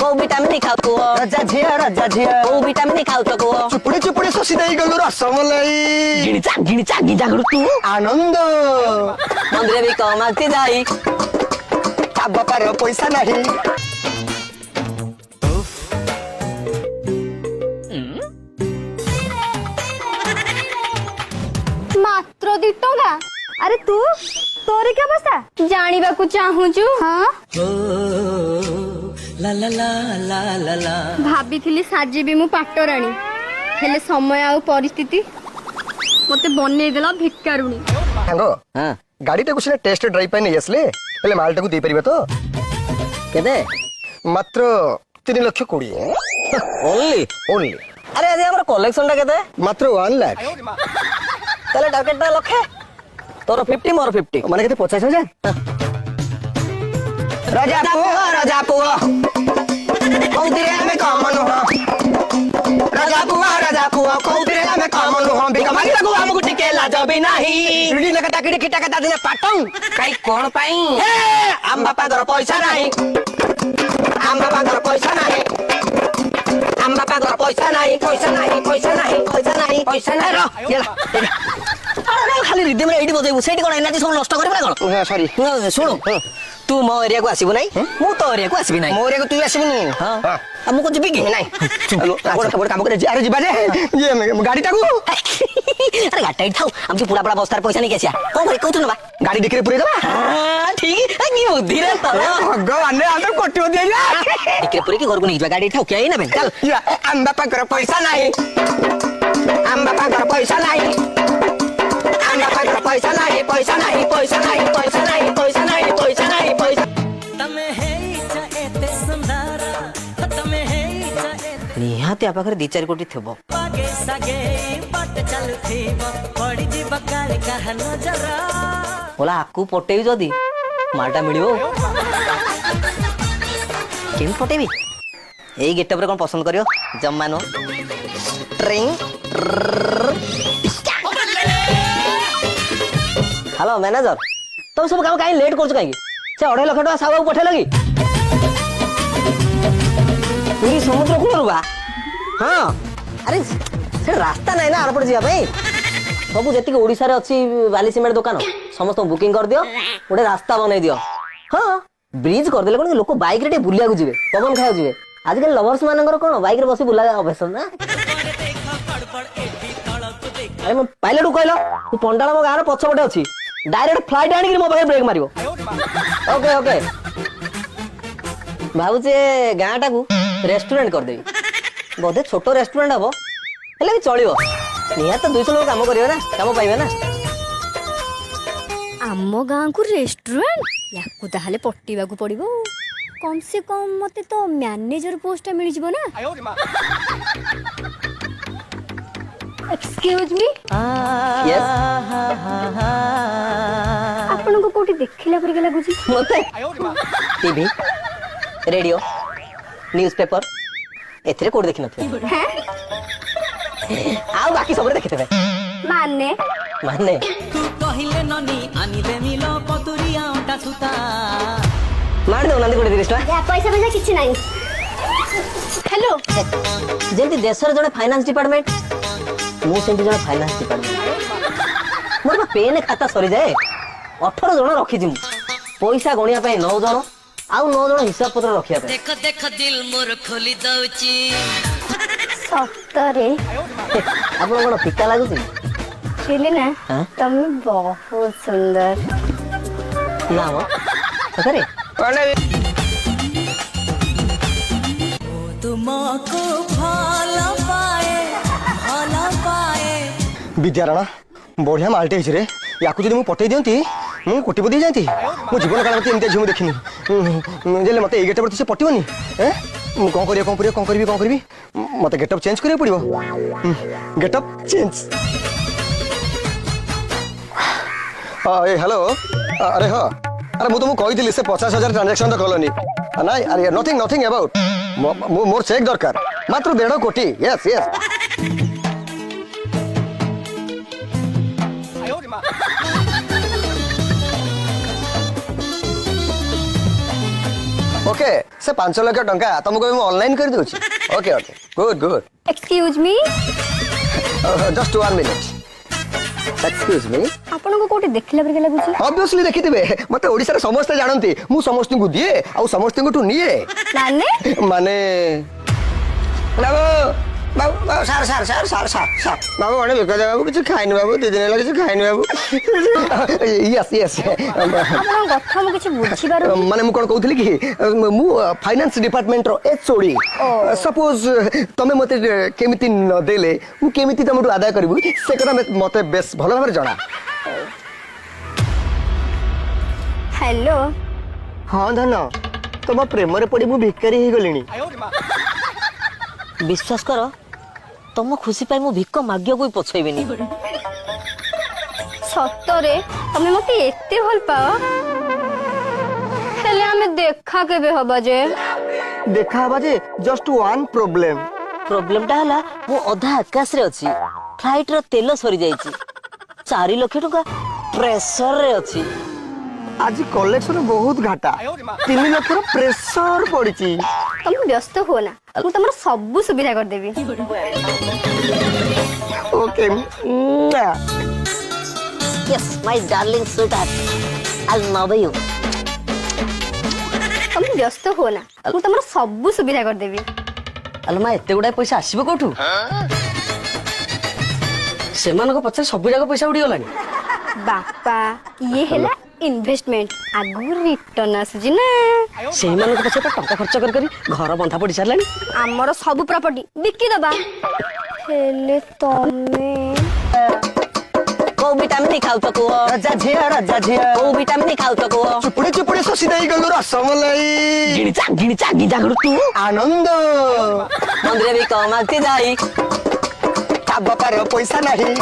କୋଉ ଭିଟାମିନ ଖାଉଛୁ ରାଜା ଝିଅ କୋଉ ଭିଟାମିନ ଖାଉଛ କୁହ ଚୁପୁଡି ଚୁପୁଡି ଶୋଷି ଦେଇ ଗଲୁ ରସମଲାଇ ଗିଣିଚା ଗିଜା କରୁ ତୁ ଆନନ୍ଦ ମନ୍ଦିର ବି କମ ଆସି ଯାଇ ବାପାର ପଇସା ନାହିଁ ମାତ୍ର 2 ଟଙ୍କା ଆରେ ତୁ ତୋର କି ଅବସ୍ଥା ଜାଣିବାକୁ ଚାହୁଁଛୁ ହଁ ଭାବିଥିଲି ସାଜିବି ମୁଁ ପାଟରାଣୀ ହେଲେ ସମୟ ଆଉ ପରିସ୍ଥିତି ମତେ ବନେଇଦେଲା ଭିକାରୁଣୀ ସାଙ୍ଗ ହଁ ଗାଡିଟାକୁ ସିନା ଟେଷ୍ଟ ଡ୍ରାଇଭ ପାଇଁ ନେଇ ଆସିଲେ ହେଲେ ମାଲଟାକୁ ଦେଇପାରିବେ ତ କେତେ ମାତ୍ର 3,20,000 ଓନ୍ଲି ଓନ୍ଲି ଆରେ ଆଜି ଆମର କଲେକ୍ସନ ଟା କେତେ ମାତ୍ର 1 ଲାख ତାହେଲେ ଟାର୍ଗେଟ ଟା ଲକ୍ଷେ ତୋର 50 ମୋର 50 ମାନେ କେତେ 50,000 ରାଜା ପୁଅ କୋଉଥିରେ ଆମେ କମ ନୁହଁ ରାଜା ପୁଅ କୋଉଥିରେ ଆମେ କମ ନୁହଁ ଭିକ ମାଗିବାକୁ ଆମକୁ ଟିକେ ଲାଜ ବି ନାହିଁ ରିଡି ନକା ତାକିଡି କିଟା କତା ଦିନେ ପାଟଂ କାଇ କଣ ପାଇଁ ଆମ ବାପାଙ୍କର ପଇସା ନାହିଁ ଆମ ବାପାଙ୍କର ପଇସା ନାହିଁ ଆମ ବାପାଙ୍କର ପଇସା ନାହିଁ ପଇସା ନାହିଁ ପଇସା ନାହିଁ ପଇସା ନାହିଁ ପଇସା ନାହିଁ ଖାଲି ରିଦିମରେ ଏଇଠି ବଜେଇବୁ ସେଇଠି କଣ ଏନର୍ଜି ସବୁ ନଷ୍ଟ କରିବୁ ନା କଣ ସରି ଶୁଣୁ ତୁ ମୋ ଏରିଆକୁ ଆସିବୁ ନାହିଁ ମୁଁ ତୋ ଏରିଆକୁ ଆସିବି ନାହିଁ ମୋ ଏରିଆକୁ ତୁ ଆସିବୁନି ହଁ ଆଉ ମୁଁ କଣ ଯିବି କି ନାଇଁ ଗୋଟେ କାମ करे ଆରେ ଯିବା ଯେ ଗାଡିଟାକୁ ଆରେ ଗାଡିଟା ଏଇଠି ଥାଉ ଆମକୁ ପୁରା ପୁରା ବସ୍ତାରେ ପଇସା ନେଇକି ଆସିବା କଣ କରି କହୁଛୁ ନବା ଗାଡି ଡିକିରେ ପୁରେଇ ଦବା ଠିକ କି ବୁଦ୍ଧିରେ ତ ଭଗବାନ ଆମେ କୋଟିପତି ହେଇଯିବା ଟିକିରେ ପୁରେଇକି ଘରକୁ ନେଇଯିବା ଗାଡି ଥାଉ କେହି ନେବେ ଚାଲ ଆମ ବାପାଙ୍କର ପଇସା ନାହିଁ ଆମ ବାପାଙ୍କର ପଇସା ନାହିଁ ଆମ ବାପାଙ୍କର ପଇସା ନାହିଁ ପଇସା ନାହିଁ ପଇସା ନାହିଁ ପଇସା ନାହିଁ ପଇସା ନାହିଁ ପଇସା ନାହିଁ ପଇସା ନିହାତି ଆ ପାଖରେ 2-4 କୋଟି ଥିବ ବୋଲା ଆକୁ ପଟେଇବି ଯଦି ମାଲଟା ମିଳିବ କେମିତି ପଟେଇବି ଏଇ ଗେଟଅପରେ କଣ ପସନ୍ଦ କରିବ ଜମା ନୁହଁ ହ୍ୟାଲୋ ମ୍ୟାନେଜର ତମେ ସବୁ କାମ କାହିଁ ଲେଟ୍ କରୁଛ କାହିଁକି ସେ 2.5 ଲକ୍ଷ ଟଙ୍କା ସାହୁକୁ ପଠେଇଲ କି ପୁରୀ ସମୁଦ୍ର କୂଳରୁ ବା ହଁ ଆରେ ସେ ରାସ୍ତା ନାହିଁ ନା ଆରପଟେ ଯିବା ପାଇଁ ସବୁ ଯେତିକି ଓଡ଼ିଶାରେ ଅଛି ବାଲି ସିମେଣ୍ଟ ଦୋକାନ ସମସ୍ତଙ୍କୁ ବୁକିଂ କରିଦିଅ ଗୋଟେ ରାସ୍ତା ବନେଇ ଦିଅ ହଁ ବ୍ରିଜ କରିଦେଲେ କଣ ଲୋକ ବାଇକରେ ଟିକେ ବୁଲିବାକୁ ଯିବେ ପବନ ଖାଇବାକୁ ଯିବେ ଆଜିକାଲି ଲଭର୍ସ ମାନଙ୍କର କଣ ବାଇକରେ ବସି ବୁଲା ଅଭ୍ୟାସ ନା ଆରେ ମୁଁ ପାଇଲଟକୁ କହିଲ ତୁ ପଣ୍ଡାଳ ମୋ ଗାଁର ପଛପଟେ ଅଛି ଡାଇରେକ୍ଟ ଫ୍ଲାଇଟ୍ ଆଣିକି ମୋ ପାଖରେ ବ୍ରେକ୍ ମାରିବ ଓକେ ଓକେ ଭାବୁଛି ଗାଁଟାକୁ ରେଷ୍ଟୁରାଣ୍ଟ କରିଦେବି ବୋଧେ ଛୋଟ ରେଷ୍ଟୁରାଣ୍ଟ ହବ ହେଲେ ବି ଚଳିବ ନିହାତି 200 ଲୋକ କାମ କରିବେ ନା କାମ ପାଇବେ ନା ଆମ ଗାଁକୁ ରେଷ୍ଟୁରାଣ୍ଟ ୟାକୁ ତାହେଲେ ପଟିବାକୁ ପଡିବ କମ ସେ କମ ମତେ ତ ମ୍ୟାନେଜର ପୋଷ୍ଟଟା ମିଳିଯିବ ନା ଏକ୍ସକ୍ୟୁଜ ମି ଆପଣଙ୍କୁ କୋଉଠି ଦେଖିଲା ପରିକା ଲାଗୁଛି ମତେ ଟିଭି ରେଡିଓ ନ୍ୟୁଜ ପେପର ଏଥିରେ କୋଉଠି ଦେଖିନଥିବେ ଆଉ ବାକି ସବୁରେ ଦେଖିଥିବେ ମାନେ ମାନେ ମାରି ଦଉନାହାନ୍ତି 20-30 ଟଙ୍କା ପଇସା ପଇସା କିଛି ନାହିଁ ହ୍ୟାଲୋ ଯେମିତି ଦେଶର ଜଣେ ଫାଇନାନ୍ସ ଡିପାର୍ଟମେଣ୍ଟ ମୁଁ ସେମିତି ଜଣେ ଫାଇନାନ୍ସ ଡିପାର୍ଟମେଣ୍ଟ ମୋର ବା ପେନ୍ ଖାତା ସରିଯାଏ 18 ଜଣ ରଖିଛି ମୁଁ ପଇସା ଗଣିବା ପାଇଁ 9 ଜଣ ଆଉ 9 ଜଣ ହିସାବ ପତ୍ର ରଖିବା ପାଇଁ ଦେଖ ଦେଖ ଦିଲ ମୋର ଖୋଲି ଦଉଛି ସତରେ ଆପଣ କଣ ଫିକା ଲାଗୁଛି ଚିଲି ନା ତମେ ବହୁତ ସୁନ୍ଦର ନା ମ ସତରେ ତୁମକୁ ଭଲ ପାଏ ବିଦ୍ୟାରାଣା ବଢିଆ ମାଲଟେ ହେଇଛି ରେ ୟାକୁ ଯଦି ମୁଁ ପଠେଇ ଦିଅନ୍ତି ମୁଁ କୋଟିପତି ହେଇଯାନ୍ତି ମୋ ଜୀବନ କାଳ ମତେ ଏମିତିଆ ଝିଅ ମୁଁ ଦେଖିନି ଯେଲେ ମତେ ଏଇ ଗେଟଅପ ସେ ପଟିବନି ମୁଁ କଣ କରିବି ମତେ ଗେଟଅପ ଚେଞ୍ଜ କରିବାକୁ ପଡିବ ଗେଟଅପ ଚେଞ୍ଜ ଏ ହ୍ୟାଲୋ ଆରେ ହଁ ଆରେ ମୁଁ ତୁମକୁ କହିଥିଲି ସେ 50,000 ଟ୍ରାଞ୍ଜାକ୍ସନ ତ କଲନି ନାଇଁ ଆରେ ନଥିଙ୍ଗ ଆବାଉଟ୍ ମୋର ଚେକ୍ ଦରକାର ମାତ୍ର 1.5 କୋଟି ୟେସ୍ ओके से 5 लाख टंका तुमको मैं ऑनलाइन कर दूची okay okay good good excuse me just 1 minute excuse me आपनको कोठी देखिला परिका लागुची ऑब्वियसली देखिथिबे मते ओडिसा रे समस्त जानंती मु समस्त को दिए आ समस्त को निए माने माने बाबू बाबू सार सार सार सार सार सार बाबू माने बेका बाबू कुछ खाइनी बाबू 2 दिन लगे खाइनी बाबू यस यस आपन कथा मु किछ बुझी पारो माने मु कोन कहउथली कि मु फाइनेंस डिपार्टमेंट रो एचओडी सपोज तमे मते केमिति न देले मु केमिति तमटु आदाय करबु से कथा मते बेस भलो भाबरे जणा हेलो हां धन तम प्रेम रे पड़ी मु भिकारी ही गलिनी विश्वास कर तुम खुशी पाई मु भिक माग्य कोई पछैबेनी सतरे तमे मते एते भल पाओ हेले हमें देखा केबे हबा जे देखा बाजे जस्ट वन प्रॉब्लम प्रोब्लेमटा हला मु अधा आकाश रे अछि फ्लाइट रो तेल सरी जाईची 4 लाख टका प्रेशर रे अछि आज कलेक्शन बहुत घाटा 3 लाख रो प्रेशर पड़ी तुम व्यस्त हो ना मु तमर सब सुविधा कर देबी okay yes my darling sweetheart I love you तुम व्यस्त हो ना मु तमर सब सुविधा कर देबी अलमा एते गुडा पैसा आसीबो कोठू सेमान को पछे सब जाक पैसा उडी गलानी बापा ये हेला इन्वेस्टमेंट आगु रिटर्न आसी ना सेही मान को पछे टका खर्च कर करी घर बंधा पड़ी सारलानी हमर सब प्रॉपर्टी बिक्की दबा हेले तमे को विटामिन खाउ त को राजा झिया को विटामिन खाउ त को चुपड़े चुपड़े ससी दई गलो रसमलाई गिणी चा गिजा करू तू आनंद मंदिर भी कमाती जाई बापार पैसा नहीं